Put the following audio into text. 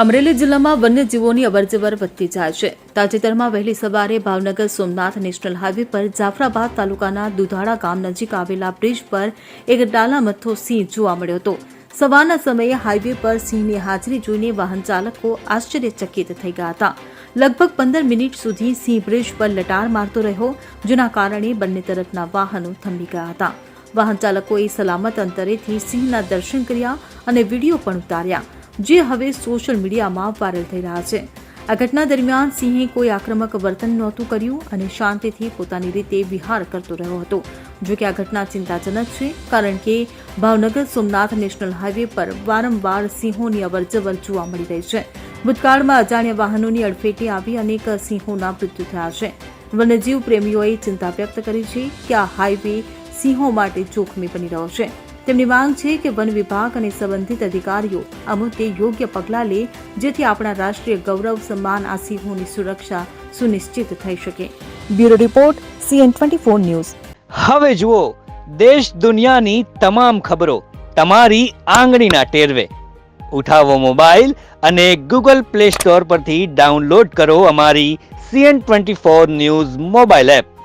અમરેલી જિલ્લામાં વન્યજીવોની અવરજવર વધતી જાય છે। તાજેતરમાં વહેલી સવારે ભાવનગર સોમનાથ નેશનલ હાઈવે પર જાફરાબાદ તાલુકાના દુધાળા ગામ નજીક આવેલા બ્રિજ પર એક ડાલામથ્થો સિંહ જોવા મળ્યો હતો। સવારના સમયે હાઈવે પર સિંહની હાજરી જોઈને વાહન ચાલકો આશ્ચર્યચકિત થઈ ગયા હતા। લગભગ 15 મિનિટ સુધી સિંહ બ્રિજ પર લટાર મારતો રહ્યો, જેના કારણે બંને તરફના વાહનો થંભી ગયા હતા। વાહન ચાલકોએ સલામત અંતરેથી સિંહના દર્શન કર્યા અને વિડીયો પણ ઉતાર્યા, જે હવે સોશિયલ મીડિયામાં વાયરલ થઈ રહ્યા છે। આ ઘટના દરમિયાન સિંહે કોઈ આક્રમક વર્તન નહોતું કર્યું અને શાંતિથી પોતાની રીતે વિહાર કરતો રહ્યો હતો। જો કે આ ઘટના ચિંતાજનક છે, કારણ કે ભાવનગર સોમનાથ નેશનલ હાઈવે પર વારંવાર સિંહોની અવરજવર જોવા મળી રહી છે। ભૂતકાળમાં અજાણ્યા વાહનોની અડફેટે આવી અનેક સિંહોના મૃત્યુ થયા છે। વન્યજીવ પ્રેમીઓએ ચિંતા વ્યક્ત કરી છે કે આ હાઈવે સિંહો માટે જોખમી બની રહ્યો છે। તેમની માંગ છે કે વન વિભાગ અને સંબંધિત અધિકારીઓ આ મુદ્દે યોગ્ય પગલાં લે, જેથી આપણા રાષ્ટ્રીય ગૌરવ સમાન આ સિંહોની સુરક્ષા સુનિશ્ચિત થઈ શકે। Bureau report CN24 news. હવે જુઓ દેશ દુનિયાની તમામ ખબરો તમારી આંગળીના ટેરવે। ઉઠાવો મોબાઈલ અને Google Play Store પરથી ડાઉનલોડ કરો અમારી CN24 ન્યૂઝ મોબાઈલ એપ।